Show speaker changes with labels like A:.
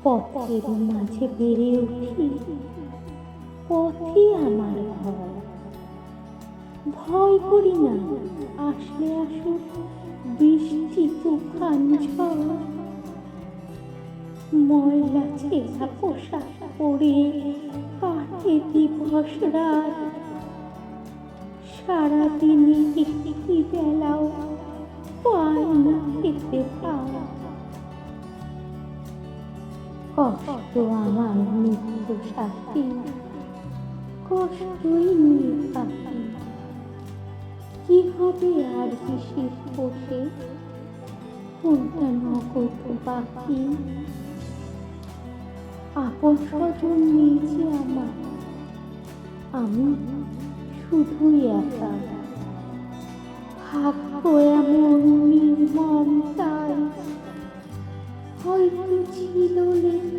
A: পথের মাঝে বেড়ে উঠি, পথই আমার ঘর। ভয় করি না, আসলে আসুক বৃষ্টি তুফান ঝড়। ময়লা ছেঁড়া পোশাক পরে কাটে দিবস রাত, সারাদিনে একটি বেলাও পাই না খেতে ভাত। কষ্ট আমার নিত্য সাথী, কষ্টই নিয়ে থাকি। কি হবে আর হিসেব বসে, কোনটা নগদ বাকি। আপন স্বজন নেই যে আমার, আমি শুধুই একা। ভাগ্য এমন নির্মম তাই হয়তো ছিল লেখা